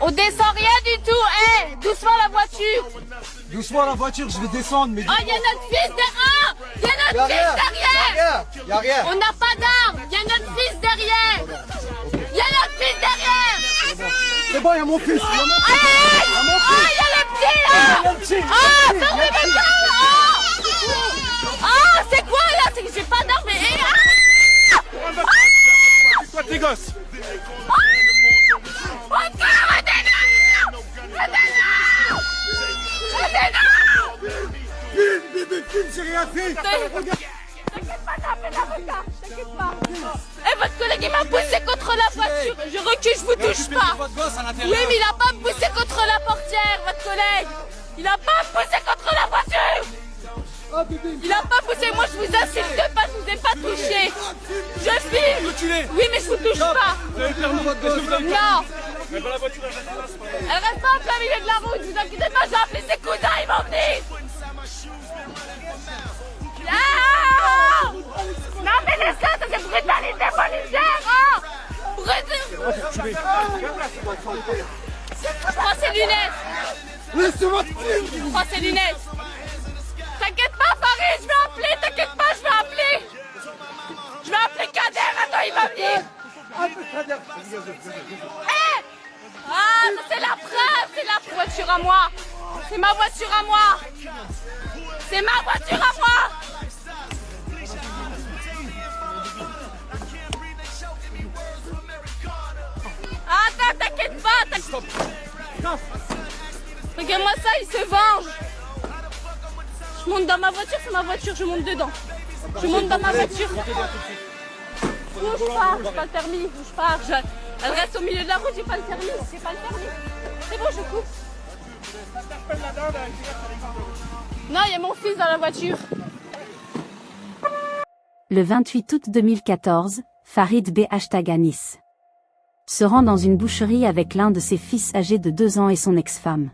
On descend rien du tout, hé, doucement la voiture. Doucement la voiture, je vais descendre, mais... Oh, il y a notre fils derrière. Il y a notre fils derrière. Y'a rien. On n'a pas d'armes, il y a notre fils derrière. Il y a notre fils derrière. C'est bon, y'a mon fils. Allez. Oh, il y a le petit là. Oh, fermez mes pas. Oh, c'est quoi là? J'ai pas d'armes, mais... Quoi tes gosses? Film, j'ai rien fait. T'inquiète pas, t'appelles l'avocat, t'inquiète pas. Eh, votre collègue il m'a poussé contre la voiture. Je recule, je vous touche pas. Oui, mais il a pas poussé contre la portière, votre collègue. Il a pas poussé contre la voiture. Il a pas poussé, moi je vous insulte pas, je vous ai pas touché. Je filme. Oui, mais je vous touche pas. Non. Elle reste pas en plein milieu de la route, vous inquiétez pas, j'ai appelé ses cousins, ils vont venir. Ah non mais laisse-la, ça c'est brutalité policière. Je prends ses lunettes. Laissez-moi. Je prends ses lunettes. T'inquiète pas Farid, je vais appeler, t'inquiète pas, je vais appeler. Je vais appeler Kader, attends il va venir. Hé. Ah, ça c'est la preuve, c'est la voiture à moi. C'est ma voiture à moi. C'est ma voiture à moi. Attends, t'inquiète pas, regarde-moi ça, il se venge. Je monte dans ma voiture, c'est ma voiture, je monte dedans. Je monte dans ma voiture. Bouge pas, j'ai pas le permis, bouge pas. Elle reste au milieu de la route, j'ai pas le permis. C'est bon, je coupe. Non, il y a mon fils dans la voiture. Le 28 août 2014, Farid B. Anis se rend dans une boucherie avec l'un de ses fils âgé de 2 ans et son ex-femme.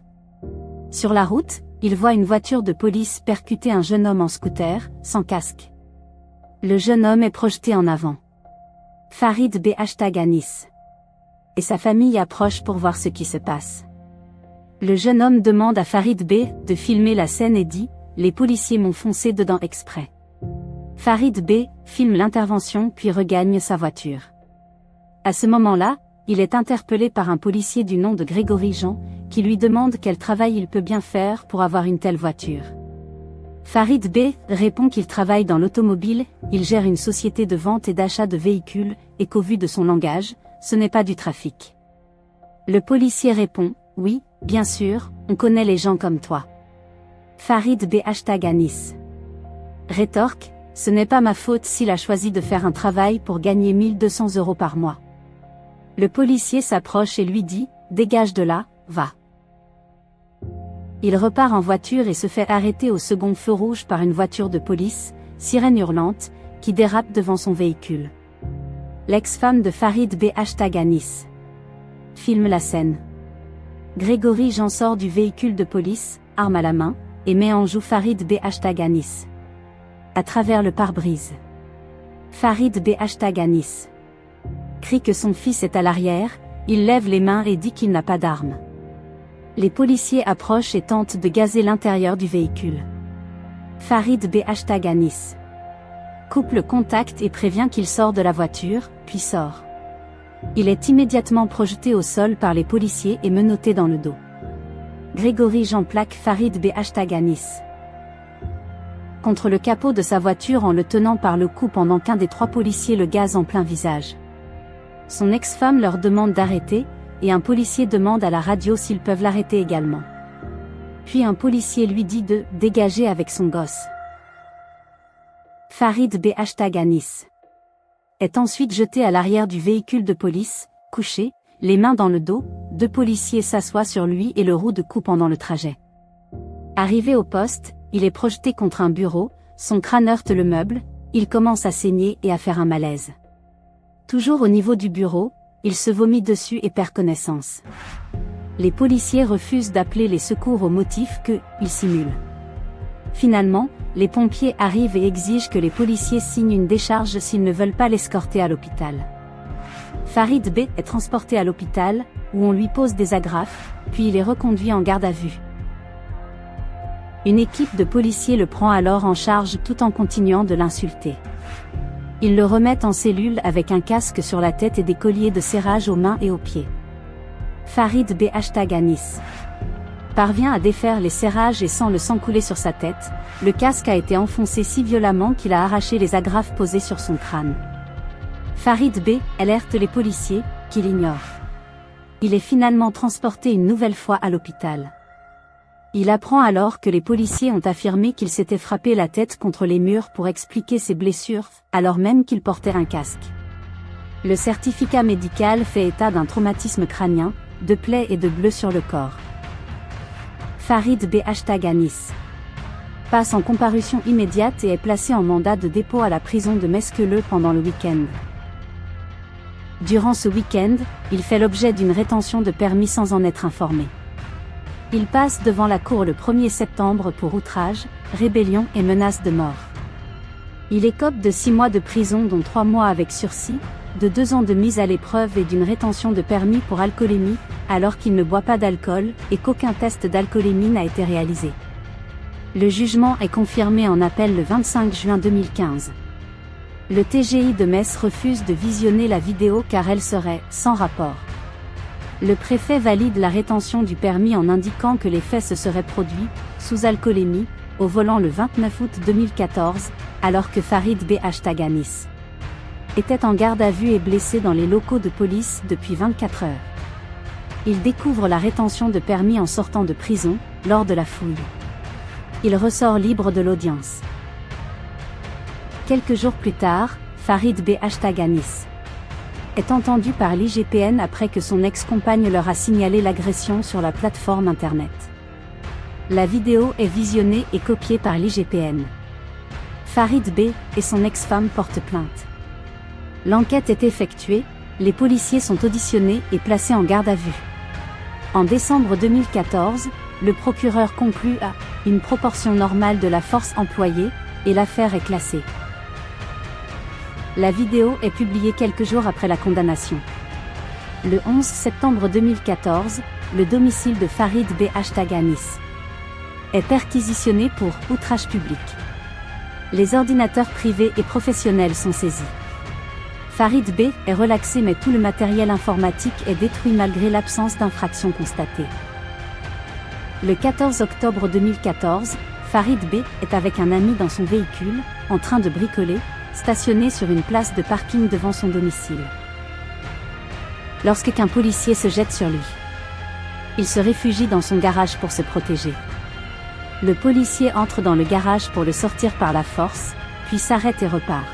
Sur la route, il voit une voiture de police percuter un jeune homme en scooter, sans casque. Le jeune homme est projeté en avant. Farid B. Anis et sa famille approchent pour voir ce qui se passe. Le jeune homme demande à Farid B. de filmer la scène et dit « Les policiers m'ont foncé dedans exprès ». Farid B. filme l'intervention puis regagne sa voiture. À ce moment-là, il est interpellé par un policier du nom de Grégory Jean, qui lui demande quel travail il peut bien faire pour avoir une telle voiture. Farid B. répond qu'il travaille dans l'automobile, il gère une société de vente et d'achat de véhicules, et qu'au vu de son langage, ce n'est pas du trafic. Le policier répond « Oui, bien sûr, on connaît les gens comme toi. » Farid B. Anis rétorque « Ce n'est pas ma faute s'il a choisi de faire un travail pour gagner 1 200 € par mois. » Le policier s'approche et lui dit « Dégage de là, va. » Il repart en voiture et se fait arrêter au second feu rouge par une voiture de police, sirène hurlante, qui dérape devant son véhicule. L'ex-femme de Farid B. Anis filme la scène. Grégory Jean sort du véhicule de police, arme à la main, et met en joue Farid B. Anis. À travers le pare-brise. Farid B. Anis crie que son fils est à l'arrière, il lève les mains et dit qu'il n'a pas d'arme. Les policiers approchent et tentent de gazer l'intérieur du véhicule. Farid B. Anis coupe le contact et prévient qu'il sort de la voiture, puis sort. Il est immédiatement projeté au sol par les policiers et menotté dans le dos. Grégory Jean plaque Farid B. Anis contre le capot de sa voiture en le tenant par le cou pendant qu'un des 3 policiers le gaze en plein visage. Son ex-femme leur demande d'arrêter, et un policier demande à la radio s'ils peuvent l'arrêter également. Puis un policier lui dit de « dégager avec son gosse ». Farid B. Anis est ensuite jeté à l'arrière du véhicule de police, couché, les mains dans le dos, 2 policiers s'assoient sur lui et le roue-de-coupe pendant le trajet. Arrivé au poste, il est projeté contre un bureau, son crâne heurte le meuble, il commence à saigner et à faire un malaise. Toujours au niveau du bureau, il se vomit dessus et perd connaissance. Les policiers refusent d'appeler les secours au motif que, ils simulent. Finalement, les pompiers arrivent et exigent que les policiers signent une décharge s'ils ne veulent pas l'escorter à l'hôpital. Farid B est transporté à l'hôpital, où on lui pose des agrafes, puis il est reconduit en garde à vue. Une équipe de policiers le prend alors en charge tout en continuant de l'insulter. Ils le remettent en cellule avec un casque sur la tête et des colliers de serrage aux mains et aux pieds. Farid B #Anis parvient à défaire les serrages et sent le sang couler sur sa tête. Le casque a été enfoncé si violemment qu'il a arraché les agrafes posées sur son crâne. Farid B alerte les policiers, qui l'ignorent. Il est finalement transporté une nouvelle fois à l'hôpital. Il apprend alors que les policiers ont affirmé qu'il s'était frappé la tête contre les murs pour expliquer ses blessures, alors même qu'il portait un casque. Le certificat médical fait état d'un traumatisme crânien, de plaies et de bleus sur le corps. Farid B #Anis passe en comparution immédiate et est placé en mandat de dépôt à la prison de Mesqueleu pendant le week-end. Durant ce week-end, il fait l'objet d'une rétention de permis sans en être informé. Il passe devant la cour le 1er septembre pour outrage, rébellion et menace de mort. Il écope de 6 mois de prison dont 3 mois avec sursis, de 2 ans de mise à l'épreuve et d'une rétention de permis pour alcoolémie, alors qu'il ne boit pas d'alcool et qu'aucun test d'alcoolémie n'a été réalisé. Le jugement est confirmé en appel le 25 juin 2015. Le TGI de Metz refuse de visionner la vidéo car elle serait « sans rapport ». Le préfet valide la rétention du permis en indiquant que les faits se seraient produits, sous alcoolémie, au volant le 29 août 2014, alors que Farid B #Anis était en garde à vue et blessé dans les locaux de police depuis 24 heures. Il découvre la rétention de permis en sortant de prison, lors de la fouille. Il ressort libre de l'audience. Quelques jours plus tard, Farid B #Anis est entendu par l'IGPN après que son ex-compagne leur a signalé l'agression sur la plateforme internet. La vidéo est visionnée et copiée par l'IGPN. Farid B et son ex-femme portent plainte. L'enquête est effectuée, les policiers sont auditionnés et placés en garde à vue. En décembre 2014, le procureur conclut à une proportion normale de la force employée, et l'affaire est classée. La vidéo est publiée quelques jours après la condamnation. Le 11 septembre 2014, le domicile de Farid B #Anis est perquisitionné pour outrage public. Les ordinateurs privés et professionnels sont saisis. Farid B est relaxé mais tout le matériel informatique est détruit malgré l'absence d'infraction constatée. Le 14 octobre 2014, Farid B est avec un ami dans son véhicule, en train de bricoler, stationné sur une place de parking devant son domicile. Lorsqu'un policier se jette sur lui, il se réfugie dans son garage pour se protéger. Le policier entre dans le garage pour le sortir par la force, puis s'arrête et repart.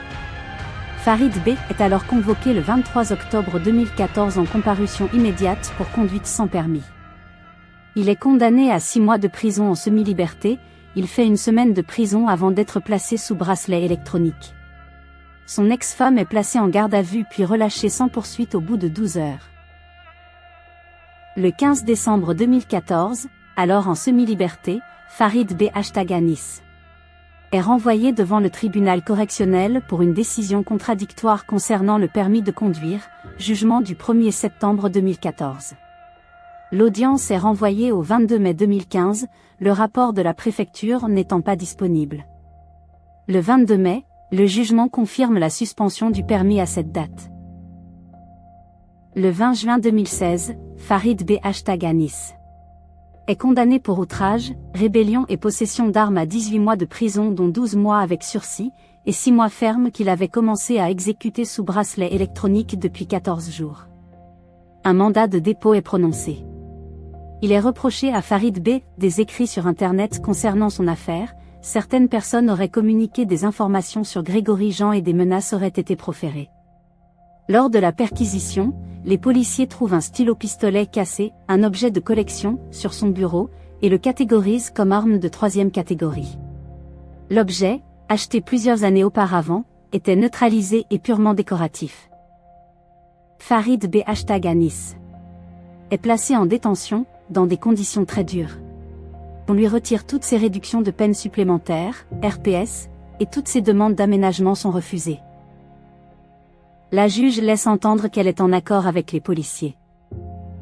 Farid B est alors convoqué le 23 octobre 2014 en comparution immédiate pour conduite sans permis. Il est condamné à 6 mois de prison en semi-liberté, il fait une semaine de prison avant d'être placé sous bracelet électronique. Son ex-femme est placée en garde à vue puis relâchée sans poursuite au bout de 12 heures. Le 15 décembre 2014, alors en semi-liberté, Farid B #Anis est renvoyé devant le tribunal correctionnel pour une décision contradictoire concernant le permis de conduire, jugement du 1er septembre 2014. L'audience est renvoyée au 22 mai 2015, le rapport de la préfecture n'étant pas disponible. Le 22 mai, le jugement confirme la suspension du permis à cette date. Le 20 juin 2016, Farid B #Anis est condamné pour outrage, rébellion et possession d'armes à 18 mois de prison dont 12 mois avec sursis, et 6 mois fermes qu'il avait commencé à exécuter sous bracelet électronique depuis 14 jours. Un mandat de dépôt est prononcé. Il est reproché à Farid B des écrits sur Internet concernant son affaire, certaines personnes auraient communiqué des informations sur Grégory Jean et des menaces auraient été proférées. Lors de la perquisition, les policiers trouvent un stylo-pistolet cassé, un objet de collection, sur son bureau, et le catégorisent comme arme de 3e catégorie. L'objet, acheté plusieurs années auparavant, était neutralisé et purement décoratif. Farid B #Anis est placé en détention, dans des conditions très dures. On lui retire toutes ses réductions de peine supplémentaires, RPS, et toutes ses demandes d'aménagement sont refusées. La juge laisse entendre qu'elle est en accord avec les policiers.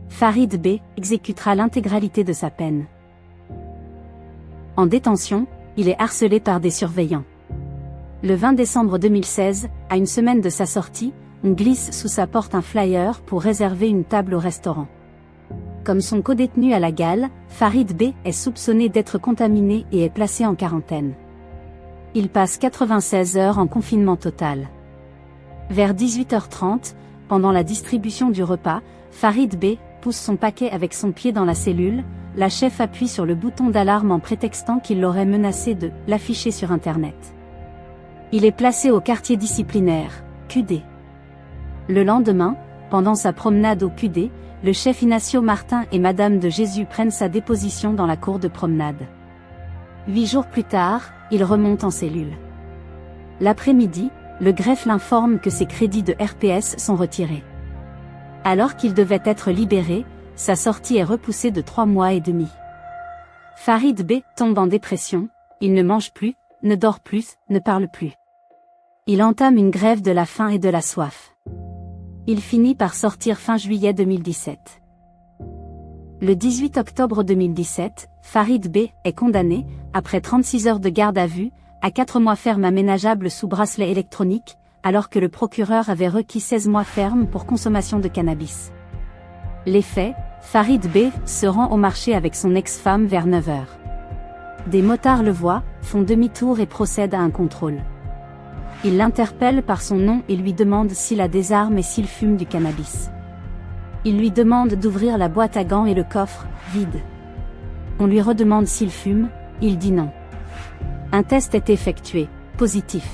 Farid B exécutera l'intégralité de sa peine. En détention, il est harcelé par des surveillants. Le 20 décembre 2016, à une semaine de sa sortie, on glisse sous sa porte un flyer pour réserver une table au restaurant. Comme son codétenu à la gale, Farid B est soupçonné d'être contaminé et est placé en quarantaine. Il passe 96 heures en confinement total. Vers 18h30, pendant la distribution du repas, Farid B pousse son paquet avec son pied dans la cellule. La chef appuie sur le bouton d'alarme en prétextant qu'il l'aurait menacé de l'afficher sur Internet. Il est placé au quartier disciplinaire, QD. Le lendemain, pendant sa promenade au QD, le chef Ignacio Martin et Madame de Jésus prennent sa déposition dans la cour de promenade. 8 jours plus tard, il remonte en cellule. L'après-midi, le greffe l'informe que ses crédits de RPS sont retirés. Alors qu'il devait être libéré, sa sortie est repoussée de 3 mois et demi. Farid B tombe en dépression, il ne mange plus, ne dort plus, ne parle plus. Il entame une grève de la faim et de la soif. Il finit par sortir fin juillet 2017. Le 18 octobre 2017, Farid B est condamné, après 36 heures de garde à vue, à 4 mois ferme aménageable sous bracelet électronique, alors que le procureur avait requis 16 mois ferme pour consommation de cannabis. Les faits, Farid B se rend au marché avec son ex-femme vers 9h. Des motards le voient, font demi-tour et procèdent à un contrôle. Ils l'interpellent par son nom et lui demandent s'il a des armes et s'il fume du cannabis. Ils lui demandent d'ouvrir la boîte à gants et le coffre, vide. On lui redemande s'il fume, il dit non. Un test est effectué, positif.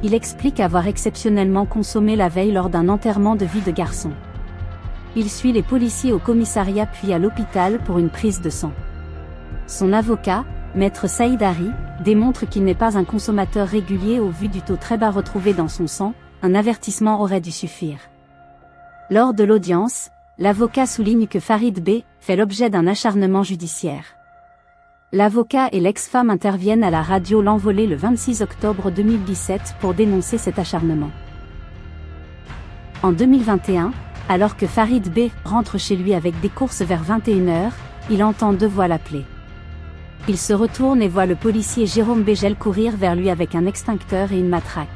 Il explique avoir exceptionnellement consommé la veille lors d'un enterrement de vie de garçon. Il suit les policiers au commissariat puis à l'hôpital pour une prise de sang. Son avocat, Maître Saïd Hari, démontre qu'il n'est pas un consommateur régulier au vu du taux très bas retrouvé dans son sang, un avertissement aurait dû suffire. Lors de l'audience, l'avocat souligne que Farid B fait l'objet d'un acharnement judiciaire. L'avocat et l'ex-femme interviennent à la radio L'Envolée le 26 octobre 2017 pour dénoncer cet acharnement. En 2021, alors que Farid B rentre chez lui avec des courses vers 21h, il entend 2 voix l'appeler. Il se retourne et voit le policier Jérôme Bégel courir vers lui avec un extincteur et une matraque.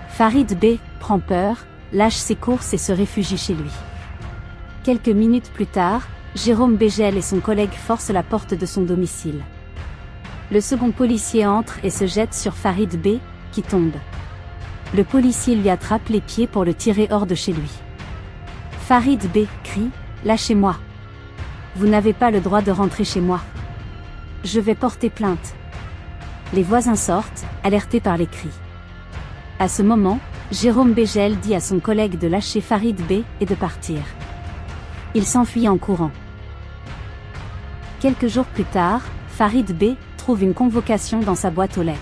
Farid B prend peur, lâche ses courses et se réfugie chez lui. Quelques minutes plus tard, Jérôme Bégel et son collègue forcent la porte de son domicile. Le second policier entre et se jette sur Farid B, qui tombe. Le policier lui attrape les pieds pour le tirer hors de chez lui. Farid B crie « Lâchez-moi. Vous n'avez pas le droit de rentrer chez moi. Je vais porter plainte. » Les voisins sortent, alertés par les cris. À ce moment, Jérôme Bégel dit à son collègue de lâcher Farid B et de partir. Il s'enfuit en courant. Quelques jours plus tard, Farid B trouve une convocation dans sa boîte aux lettres.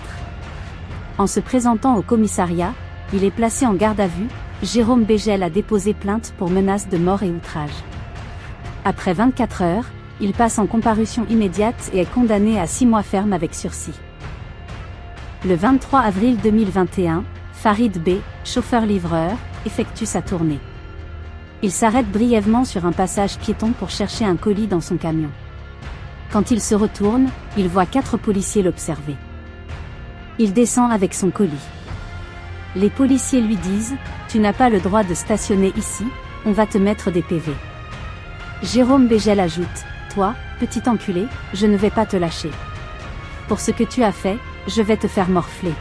En se présentant au commissariat, il est placé en garde à vue. Jérôme Bégel a déposé plainte pour menace de mort et outrage. Après 24 heures, il passe en comparution immédiate et est condamné à 6 mois ferme avec sursis. Le 23 avril 2021, Farid B, chauffeur-livreur, effectue sa tournée. Il s'arrête brièvement sur un passage piéton pour chercher un colis dans son camion. Quand il se retourne, il voit 4 policiers l'observer. Il descend avec son colis. Les policiers lui disent « Tu n'as pas le droit de stationner ici, on va te mettre des PV. » Jérôme Bégel ajoute « Toi, petit enculé, je ne vais pas te lâcher. Pour ce que tu as fait, je vais te faire morfler.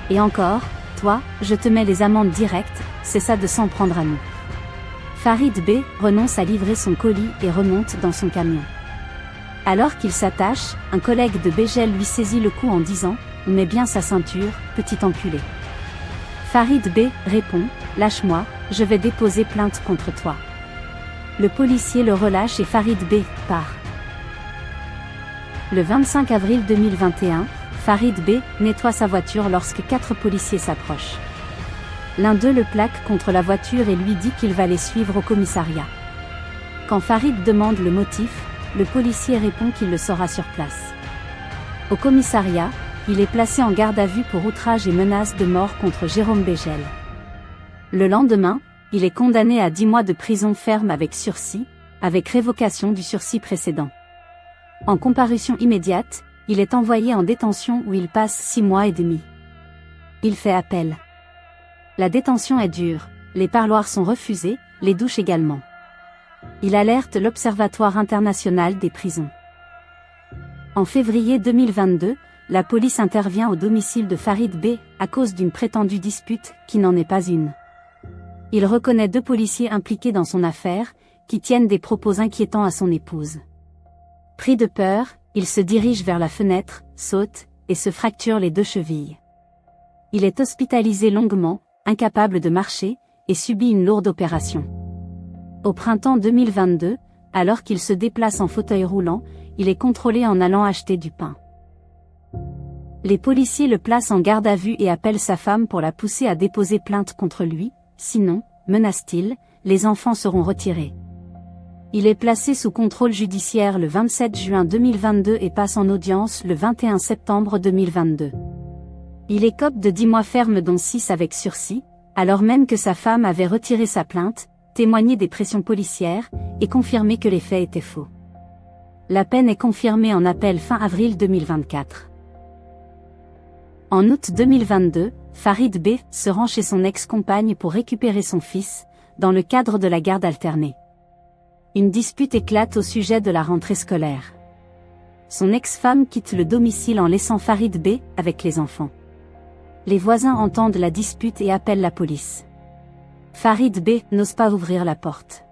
Et encore, toi, je te mets les amendes directes, c'est ça de s'en prendre à nous. » Farid B renonce à livrer son colis et remonte dans son camion. Alors qu'il s'attache, un collègue de Bégel lui saisit le cou en disant « Mets bien sa ceinture, petit enculé. » Farid B répond « Lâche-moi, je vais déposer plainte contre toi. » Le policier le relâche et Farid B part. Le 25 avril 2021, Farid B nettoie sa voiture lorsque 4 policiers s'approchent. L'un d'eux le plaque contre la voiture et lui dit qu'il va les suivre au commissariat. Quand Farid demande le motif, le policier répond qu'il le saura sur place. Au commissariat, il est placé en garde à vue pour outrage et menace de mort contre Jérôme Bégel. Le lendemain, il est condamné à 10 mois de prison ferme avec sursis, avec révocation du sursis précédent. En comparution immédiate, il est envoyé en détention où il passe 6 mois et demi. Il fait appel. La détention est dure, les parloirs sont refusés, les douches également. Il alerte l'Observatoire international des prisons. En février 2022, la police intervient au domicile de Farid B à cause d'une prétendue dispute qui n'en est pas une. Il reconnaît 2 policiers impliqués dans son affaire, qui tiennent des propos inquiétants à son épouse. Pris de peur, il se dirige vers la fenêtre, saute, et se fracture les 2 chevilles. Il est hospitalisé longuement, incapable de marcher, et subit une lourde opération. Au printemps 2022, alors qu'il se déplace en fauteuil roulant, il est contrôlé en allant acheter du pain. Les policiers le placent en garde à vue et appellent sa femme pour la pousser à déposer plainte contre lui, sinon, menace-t-il, les enfants seront retirés. Il est placé sous contrôle judiciaire le 27 juin 2022 et passe en audience le 21 septembre 2022. Il écope de 10 mois ferme dont 6 avec sursis, alors même que sa femme avait retiré sa plainte, témoigné des pressions policières, et confirmé que les faits étaient faux. La peine est confirmée en appel fin avril 2024. En août 2022, Farid B se rend chez son ex-compagne pour récupérer son fils, dans le cadre de la garde alternée. Une dispute éclate au sujet de la rentrée scolaire. Son ex-femme quitte le domicile en laissant Farid B avec les enfants. Les voisins entendent la dispute et appellent la police. Farid B n'ose pas ouvrir la porte.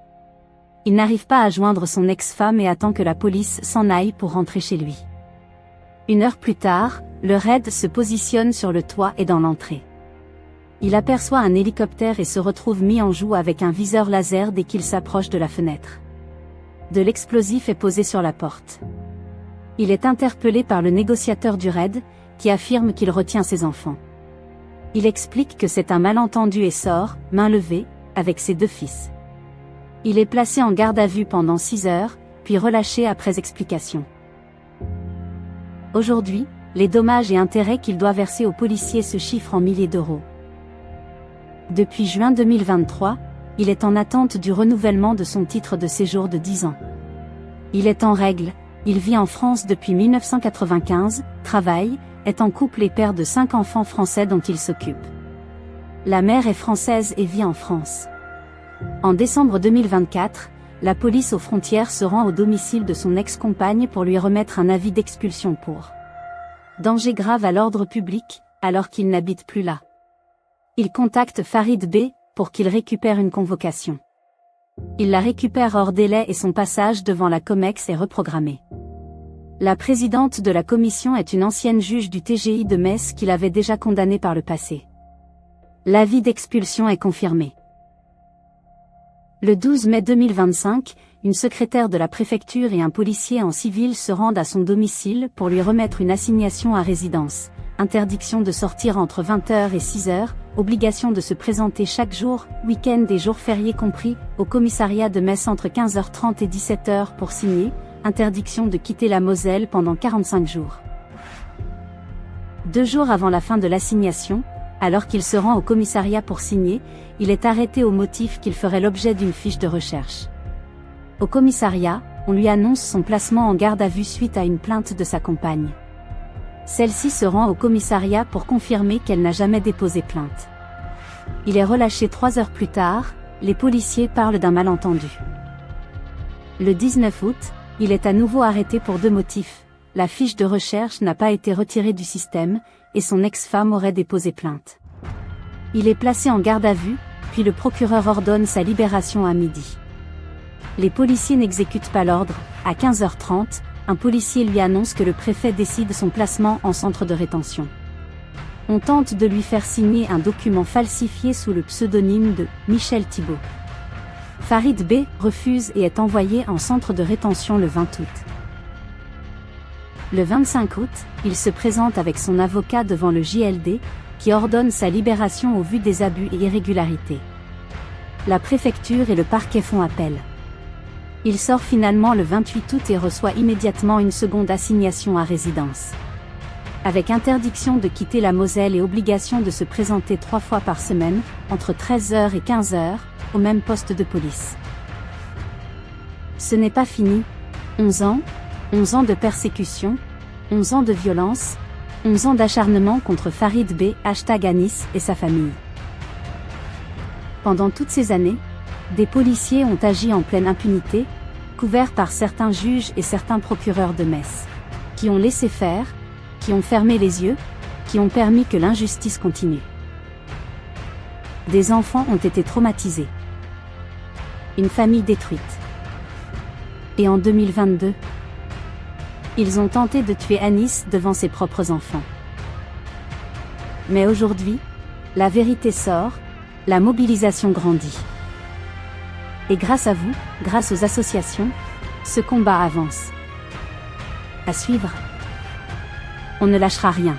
Il n'arrive pas à joindre son ex-femme et attend que la police s'en aille pour rentrer chez lui. 1 heure plus tard, le raid se positionne sur le toit et dans l'entrée. Il aperçoit un hélicoptère et se retrouve mis en joue avec un viseur laser dès qu'il s'approche de la fenêtre. De l'explosif est posé sur la porte. Il est interpellé par le négociateur du raid, qui affirme qu'il retient ses enfants. Il explique que c'est un malentendu et sort, main levée, avec ses 2 fils. Il est placé en garde à vue pendant 6 heures, puis relâché après explication. Aujourd'hui, les dommages et intérêts qu'il doit verser aux policiers se chiffrent en milliers d'euros. Depuis juin 2023, il est en attente du renouvellement de son titre de séjour de 10 ans. Il est en règle, il vit en France depuis 1995, travaille, est en couple et père de 5 enfants français dont il s'occupe. La mère est française et vit en France. En décembre 2024, la police aux frontières se rend au domicile de son ex-compagne pour lui remettre un avis d'expulsion pour danger grave à l'ordre public, alors qu'il n'habite plus là. Il contacte Farid B pour qu'il récupère une convocation. Il la récupère hors délai et son passage devant la COMEX est reprogrammé. La présidente de la commission est une ancienne juge du TGI de Metz qu'il avait déjà condamné par le passé. L'avis d'expulsion est confirmé. Le 12 mai 2025, une secrétaire de la préfecture et un policier en civil se rendent à son domicile pour lui remettre une assignation à résidence, interdiction de sortir entre 20h et 6h, obligation de se présenter chaque jour, week-end et jours fériés compris, au commissariat de Metz entre 15h30 et 17h pour signer, interdiction de quitter la Moselle pendant 45 jours. 2 jours avant la fin de l'assignation, alors qu'il se rend au commissariat pour signer, il est arrêté au motif qu'il ferait l'objet d'une fiche de recherche. Au commissariat, on lui annonce son placement en garde à vue suite à une plainte de sa compagne. Celle-ci se rend au commissariat pour confirmer qu'elle n'a jamais déposé plainte. Il est relâché 3 heures plus tard, les policiers parlent d'un malentendu. Le 19 août, il est à nouveau arrêté pour 2 motifs. La fiche de recherche n'a pas été retirée du système, et son ex-femme aurait déposé plainte. Il est placé en garde à vue, puis le procureur ordonne sa libération à midi. Les policiers n'exécutent pas l'ordre. À 15h30, un policier lui annonce que le préfet décide son placement en centre de rétention. On tente de lui faire signer un document falsifié sous le pseudonyme de Michel Thibault. Farid B refuse et est envoyé en centre de rétention le 20 août. Le 25 août, il se présente avec son avocat devant le JLD, qui ordonne sa libération au vu des abus et irrégularités. La préfecture et le parquet font appel. Il sort finalement le 28 août et reçoit immédiatement une seconde assignation à résidence. avec interdiction de quitter la Moselle et obligation de se présenter 3 fois par semaine, entre 13h et 15h, au même poste de police. Ce n'est pas fini. 11 ans de persécution, 11 ans de violence, 11 ans d'acharnement contre Farid B. Anis et sa famille. Pendant toutes ces années, des policiers ont agi en pleine impunité, couverts par certains juges et certains procureurs de Metz, qui ont laissé faire, qui ont fermé les yeux, qui ont permis que l'injustice continue. Des enfants ont été traumatisés. Une famille détruite. Et en 2022, ils ont tenté de tuer Anis devant ses propres enfants. Mais aujourd'hui, la vérité sort, la mobilisation grandit. Et grâce à vous, grâce aux associations, ce combat avance. À suivre. On ne lâchera rien.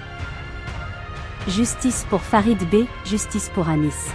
Justice pour Farid B, justice pour Anis.